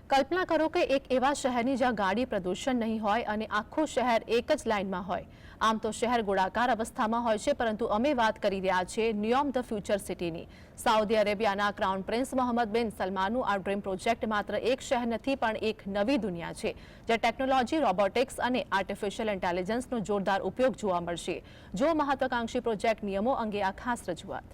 કલ્પના કરો કે એક એવા શહેરની જ્યાં ગાડી પ્રદૂષણ નહીં હોય અને આખું શહેર એક જ લાઇનમાં હોય। આમ તો શહેર ગોળાકાર અવસ્થામાં હોય છે, પરંતુ અમે વાત કરી રહ્યા છીએ નિયોમ ધ ફ્યુચર સિટીની। સાઉદી અરેબિયાના ક્રાઉન પ્રિન્સ મોહમ્મદ બિન સલમાનનું આ ડ્રીમ પ્રોજેક્ટ માત્ર એક શહેર નથી, પણ એક નવી દુનિયા છે, જ્યાં ટેકનોલોજી, રોબોટિક્સ અને આર્ટિફિશિયલ ઇન્ટેલિજન્સનો જોરદાર ઉપયોગ જોવા મળશે। જો મહત્વાકાંક્ષી પ્રોજેક્ટ નિયમો અંગે આ ખાસ રજૂઆત।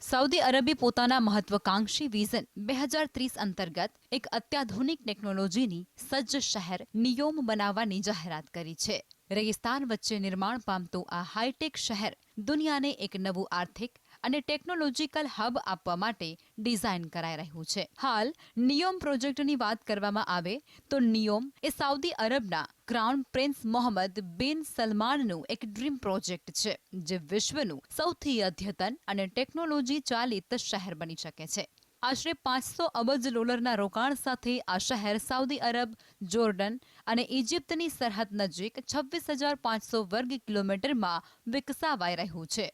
સાઉદી અરબે પોતાના મહત્વાકાંક્ષી વિઝન 2030 અંતર્ગત એક અત્યાધુનિક ટેકનોલોજીની સજ્જ શહેર નિયોમ બનાવવાની જાહેરાત કરી છે। રેગિસ્તાન વચ્ચે નિર્માણ પામતું આ હાઈટેક શહેર દુનિયાને એક નવું આર્થિક અને ટેકનોલોજીકલ હબ આપવા માટે ડિઝાઇન કરાઈ રહ્યું છે। હાલ નિયોમ પ્રોજેક્ટની વાત કરવામાં આવે તો નિયોમ એ સાઉદી અરબના ક્રાઉન પ્રિન્સ મોહમ્મદ બિન સલમાનનું એક ડ્રીમ પ્રોજેક્ટ છે, જે વિશ્વનું સૌથી અદ્યતન અને ટેકનોલોજી ચાલિત શહેર બની શકે છે। આશરે 500 અબજ ડોલરના રોકાણ સાથે આ શહેર સાઉદી અરબ, જોર્ડન અને ઇજિપ્તની સરહદ નજીક 26,500 વર્ગ કિલોમીટરમાં વિકસાવાઈ રહ્યું છે।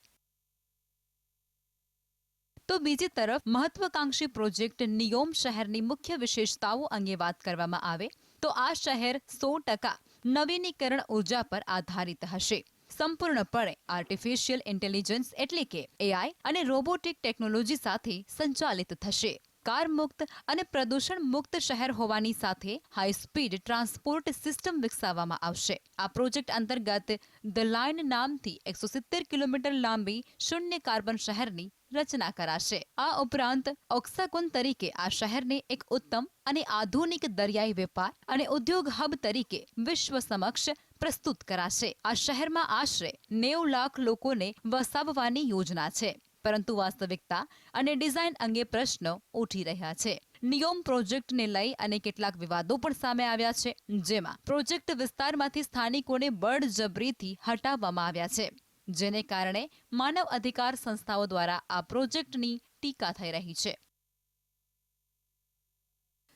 તો બીજી તરફ મહત્વાકાંક્ષી પ્રોજેક્ટ નિયોમ શહેરની મુખ્ય વિશેષતાઓ અંગે વાત કરવામાં આવે તો આ શહેર 100% નવીનીકરણ ઉર્જા પર આધારિત હશે। સંપૂર્ણપણે આર્ટિફિશિયલ ઇન્ટેલિજન્સ એટલે કે એઆઈ અને રોબોટિક ટેકનોલોજી સાથે સંચાલિત થશે। કાર મુક્ત અને પ્રદૂષણ મુક્ત શહેર હોવાની સાથે હાઈ સ્પીડ ટ્રાન્સપોર્ટ સિસ્ટમ વિકસાવવામાં આવશે। આ પ્રોજેક્ટ અંતર્ગત ધ લાઇન નામથી 170 કિલોમીટર લાંબી શૂન્ય કાર્બન શહેરની રચના કરાશે। આ ઉપરાંત ઓક્સાકોન તરીકે આ શહેરને એક ઉત્તમ અને આધુનિક દરિયાઈ વેપાર અને ઉદ્યોગ હબ તરીકે વિશ્વ સમક્ષ પ્રસ્તુત કરાશે। આ શહેરમાં આશરે 90 લાખ લોકોને વસાવવાની યોજના છે, પરંતુ વાસ્તવિકતા અને ડિઝાઇન અંગે પ્રશ્નો ઉઠી રહ્યા છે। નિયોમ પ્રોજેક્ટને લઈ અને કેટલાક વિવાદો પણ સામે આવ્યા છે, જેમાં પ્રોજેક્ટ વિસ્તારમાંથી સ્થાનિકોને બળજબરીથી હટાવવામાં આવ્યા છે, જેને કારણે માનવ અધિકાર સંસ્થાઓ દ્વારા આ પ્રોજેક્ટની ટીકા થઈ રહી છે।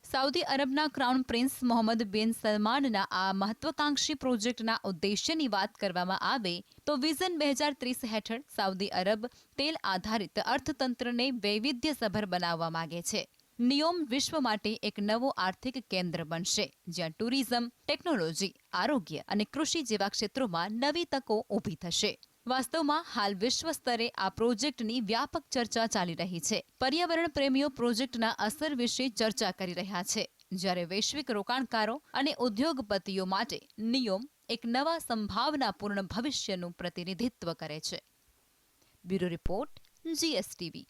સાઉદી અરબના ક્રાઉન પ્રિન્સ મોહમ્મદ બિન સલમાનના આ મહત્વાકાંક્ષી પ્રોજેક્ટના ઉદ્દેશ્યની વાત કરવામાં આવે તો વિઝન 2030 હેઠળ સાઉદી અરબ તેલ આધારિત અર્થતંત્રને વૈવિધ્યસભર બનાવવા માંગે છે। નિયોમ વિશ્વ માટે એક નવો આર્થિક કેન્દ્ર બનશે, જ્યાં ટુરિઝમ, ટેકનોલોજી, આરોગ્ય અને કૃષિ જેવા ક્ષેત્રોમાં નવી તકો ઊભી થશે। વાસ્તવમાં હાલ વિશ્વ સ્તરે આ પ્રોજેક્ટની વ્યાપક ચર્ચા ચાલી રહી છે। પર્યાવરણ પ્રેમીઓ પ્રોજેક્ટના અસર વિશે ચર્ચા કરી રહ્યા છે, જ્યારે વૈશ્વિક રોકાણકારો અને ઉદ્યોગપતિઓ માટે નિયોમ એક નવા સંભાવનાપૂર્ણ ભવિષ્યનું પ્રતિનિધિત્વ કરે છે। Bureau report, GSTV।